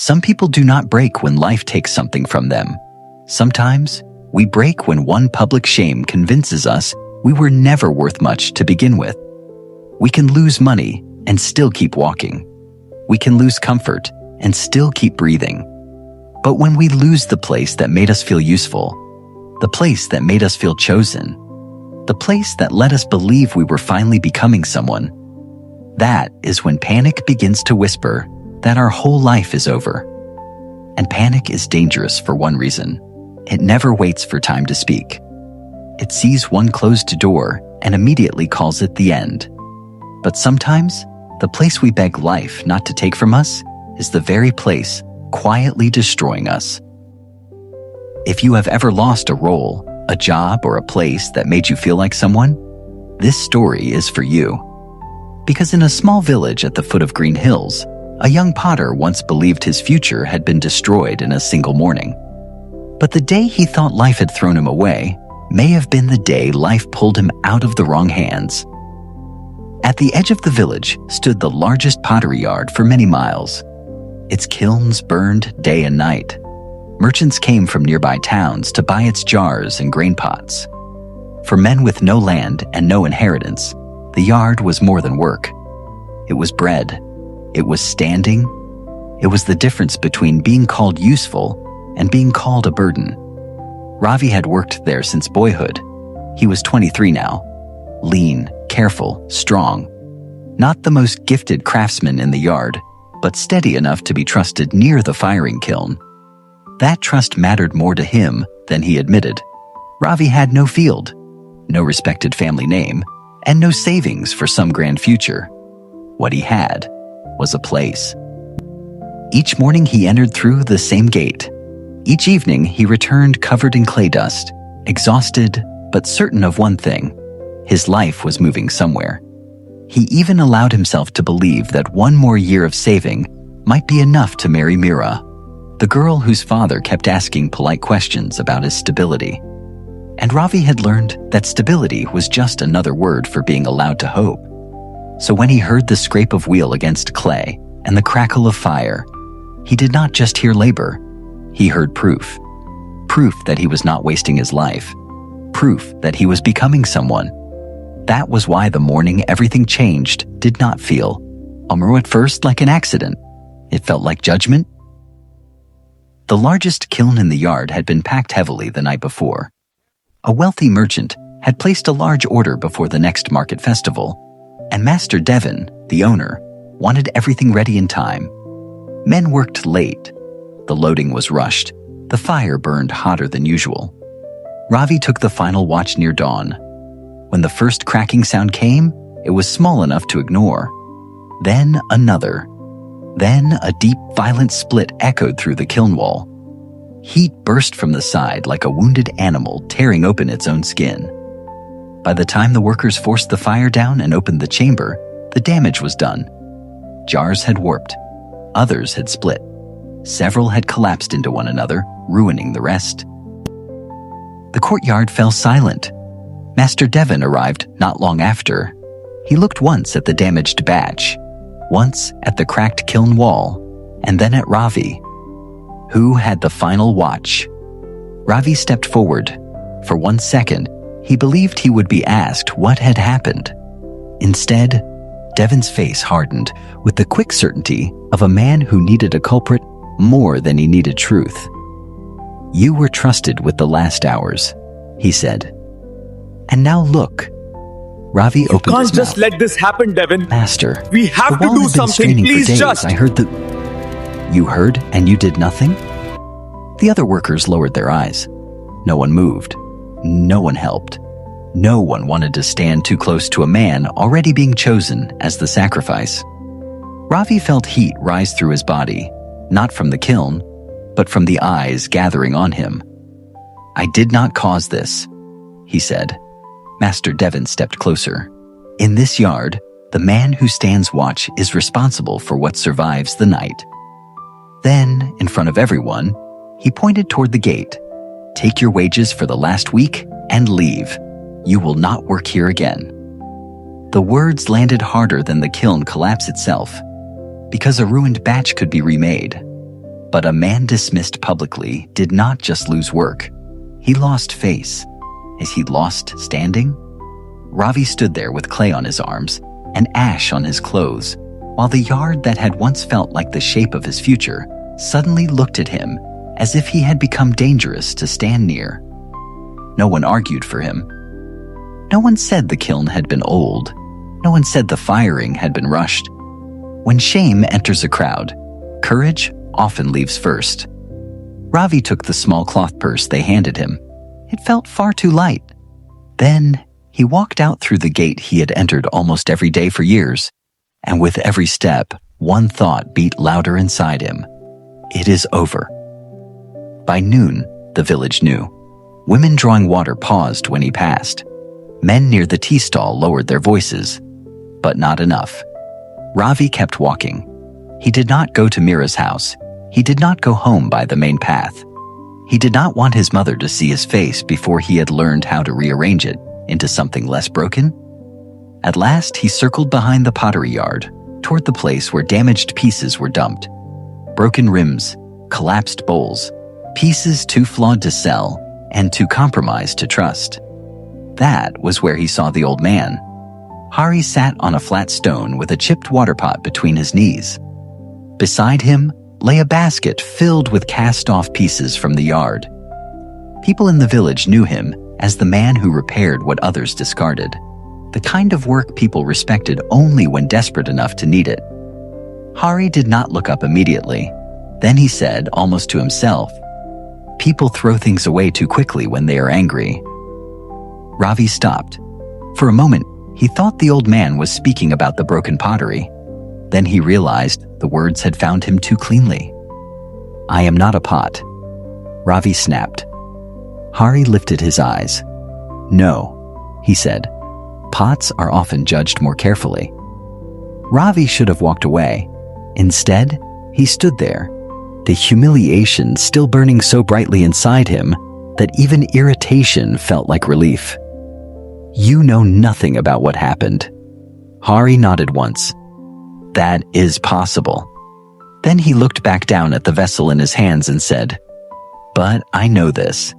Some people do not break when life takes something from them. Sometimes, we break when one public shame convinces us we were never worth much to begin with. We can lose money and still keep walking. We can lose comfort and still keep breathing. But when we lose the place that made us feel useful, the place that made us feel chosen, the place that let us believe we were finally becoming someone, that is when panic begins to whisper that our whole life is over. And panic is dangerous for one reason. It never waits for time to speak. It sees one closed door and immediately calls it the end. But sometimes, the place we beg life not to take from us is the very place quietly destroying us. If you have ever lost a role, a job, or a place that made you feel like someone, this story is for you. Because in a small village at the foot of Green Hills, a young potter once believed his future had been destroyed in a single morning. But the day he thought life had thrown him away may have been the day life pulled him out of the wrong hands. At the edge of the village stood the largest pottery yard for many miles. Its kilns burned day and night. Merchants came from nearby towns to buy its jars and grain pots. For men with no land and no inheritance, the yard was more than work. It was bread. It was standing. It was the difference between being called useful and being called a burden. Ravi had worked there since boyhood. He was 23 now. Lean, careful, strong. Not the most gifted craftsman in the yard, but steady enough to be trusted near the firing kiln. That trust mattered more to him than he admitted. Ravi had no field, no respected family name, and no savings for some grand future. What he had was a place. Each morning he entered through the same gate. Each evening he returned covered in clay dust, exhausted but certain of one thing: his life was moving somewhere. He even allowed himself to believe that one more year of saving might be enough to marry Mira, the girl whose father kept asking polite questions about his stability. And Ravi had learned that stability was just another word for being allowed to hope. So when he heard the scrape of wheel against clay and the crackle of fire, he did not just hear labor. He heard proof. Proof that he was not wasting his life. Proof that he was becoming someone. That was why the morning everything changed did not feel, at first, like an accident. It felt like judgment. The largest kiln in the yard had been packed heavily the night before. A wealthy merchant had placed a large order before the next market festival, and Master Devon, the owner, wanted everything ready in time. Men worked late. The loading was rushed. The fire burned hotter than usual. Ravi took the final watch near dawn. When the first cracking sound came, it was small enough to ignore. Then another. Then a deep, violent split echoed through the kiln wall. Heat burst from the side like a wounded animal tearing open its own skin. By the time the workers forced the fire down and opened the chamber, the damage was done. Jars had warped. Others had split. Several had collapsed into one another, ruining the rest. The courtyard fell silent. Master Devon arrived not long after. He looked once at the damaged batch, once at the cracked kiln wall, and then at Ravi. Who had the final watch? Ravi stepped forward. For 1 second, he believed he would be asked what had happened. Instead, Devon's face hardened with the quick certainty of a man who needed a culprit more than he needed truth. "You were trusted with the last hours," he said. "And now look." Ravi opened his mouth. You can't just let this happen, Devon. "Master, we have the to wall do had been something. straining for Please days. just. I heard the... You heard and you did nothing?" The other workers lowered their eyes. No one moved. No one helped. No one wanted to stand too close to a man already being chosen as the sacrifice. Ravi felt heat rise through his body, not from the kiln, but from the eyes gathering on him. "I did not cause this," he said. Master Devon stepped closer. "In this yard, the man who stands watch is responsible for what survives the night." Then, in front of everyone, he pointed toward the gate. "Take your wages for the last week and leave. You will not work here again." The words landed harder than the kiln collapse itself, because a ruined batch could be remade. But a man dismissed publicly did not just lose work. He lost face. As he lost standing? Ravi stood there with clay on his arms and ash on his clothes, while the yard that had once felt like the shape of his future suddenly looked at him as if he had become dangerous to stand near. No one argued for him. No one said the kiln had been old. No one said the firing had been rushed. When shame enters a crowd, courage often leaves first. Ravi took the small cloth purse they handed him. It felt far too light. Then he walked out through the gate he had entered almost every day for years, and with every step, one thought beat louder inside him. It is over. By noon, the village knew. Women drawing water paused when he passed. Men near the tea stall lowered their voices, but not enough. Ravi kept walking. He did not go to Mira's house. He did not go home by the main path. He did not want his mother to see his face before he had learned how to rearrange it into something less broken. At last, he circled behind the pottery yard, toward the place where damaged pieces were dumped. Broken rims, collapsed bowls, pieces too flawed to sell and too compromised to trust. That was where he saw the old man. Hari sat on a flat stone with a chipped water pot between his knees. Beside him lay a basket filled with cast-off pieces from the yard. People in the village knew him as the man who repaired what others discarded, the kind of work people respected only when desperate enough to need it. Hari did not look up immediately. Then he said, almost to himself, "People throw things away too quickly when they are angry." Ravi stopped. For a moment, he thought the old man was speaking about the broken pottery. Then he realized the words had found him too cleanly. "I am not a pot," Ravi snapped. Hari lifted his eyes. "No," he said. "Pots are often judged more carefully." Ravi should have walked away. Instead, he stood there, the humiliation still burning so brightly inside him that even irritation felt like relief. "You know nothing about what happened." Hari nodded once. "That is possible." Then he looked back down at the vessel in his hands and said, "But I know this.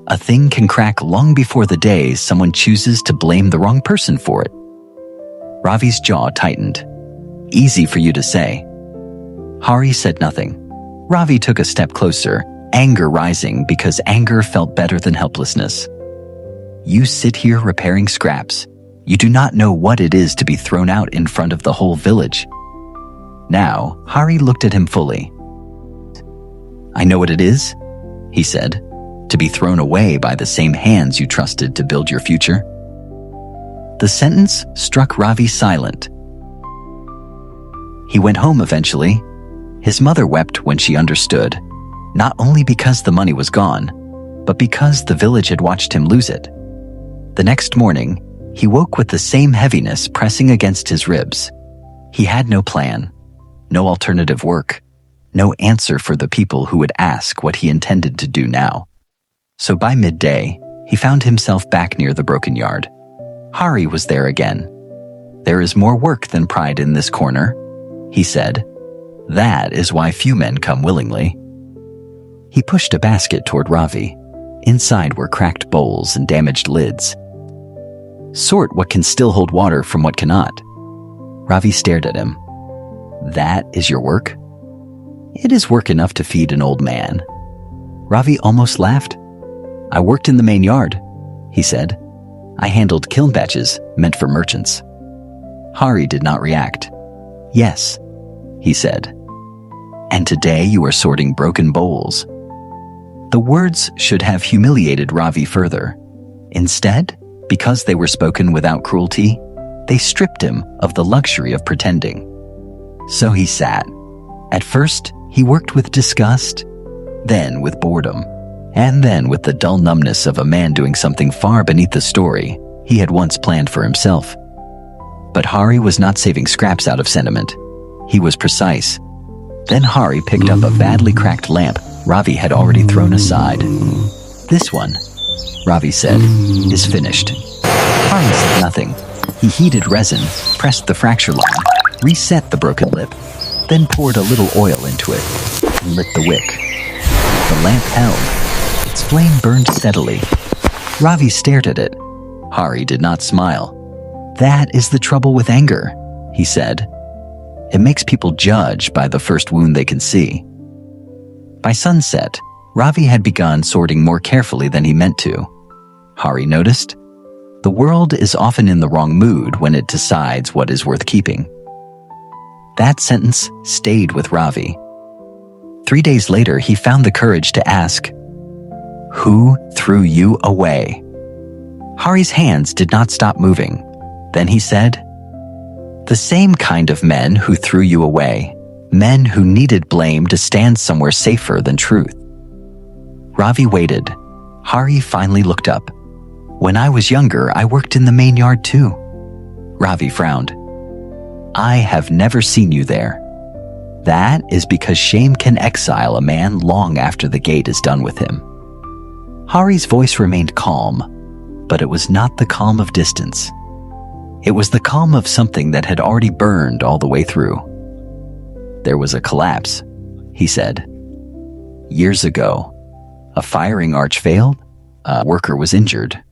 A thing can crack long before the day someone chooses to blame the wrong person for it." Ravi's jaw tightened. "Easy for you to say." Hari said nothing. Ravi took a step closer, anger rising because anger felt better than helplessness. "You sit here repairing scraps. You do not know what it is to be thrown out in front of the whole village." Now, Hari looked at him fully. "I know what it is," he said, "to be thrown away by the same hands you trusted to build your future." The sentence struck Ravi silent. He went home eventually. His mother wept when she understood, not only because the money was gone, but because the village had watched him lose it. The next morning, he woke with the same heaviness pressing against his ribs. He had no plan, no alternative work, no answer for the people who would ask what he intended to do now. So by midday, he found himself back near the broken yard. Hari was there again. "There is more work than pride in this corner," he said. "That is why few men come willingly." He pushed a basket toward Ravi. Inside were cracked bowls and damaged lids. "Sort what can still hold water from what cannot." Ravi stared at him. "That is your work?" "It is work enough to feed an old man." Ravi almost laughed. "I worked in the main yard," he said. "I handled kiln batches meant for merchants." Hari did not react. "Yes," he said. "And today you are sorting broken bowls." The words should have humiliated Ravi further. Instead, because they were spoken without cruelty, they stripped him of the luxury of pretending. So he sat. At first, he worked with disgust, then with boredom, and then with the dull numbness of a man doing something far beneath the story he had once planned for himself. But Hari was not saving scraps out of sentiment. He was precise. Then Hari picked up a badly cracked lamp Ravi had already thrown aside. "This one," Ravi said, "is finished." Hari said nothing. He heated resin, pressed the fracture line, reset the broken lip, then poured a little oil into it. and lit the wick. The lamp held. Its flame burned steadily. Ravi stared at it. Hari did not smile. "That is the trouble with anger," he said. "It makes people judge by the first wound they can see." By sunset, Ravi had begun sorting more carefully than he meant to. Hari noticed, "The world is often in the wrong mood when it decides what is worth keeping." That sentence stayed with Ravi. 3 days later, he found the courage to ask, "Who threw you away?" Hari's hands did not stop moving. Then he said, "The same kind of men who threw you away, men who needed blame to stand somewhere safer than truth." Ravi waited. Hari finally looked up. "When I was younger, I worked in the main yard too." Ravi frowned. "I have never seen you there. That is because shame can exile a man long after the gate is done with him." Hari's voice remained calm, but it was not the calm of distance. It was the calm of something that had already burned all the way through. "There was a collapse," he said. "Years ago, a firing arch failed. A worker was injured.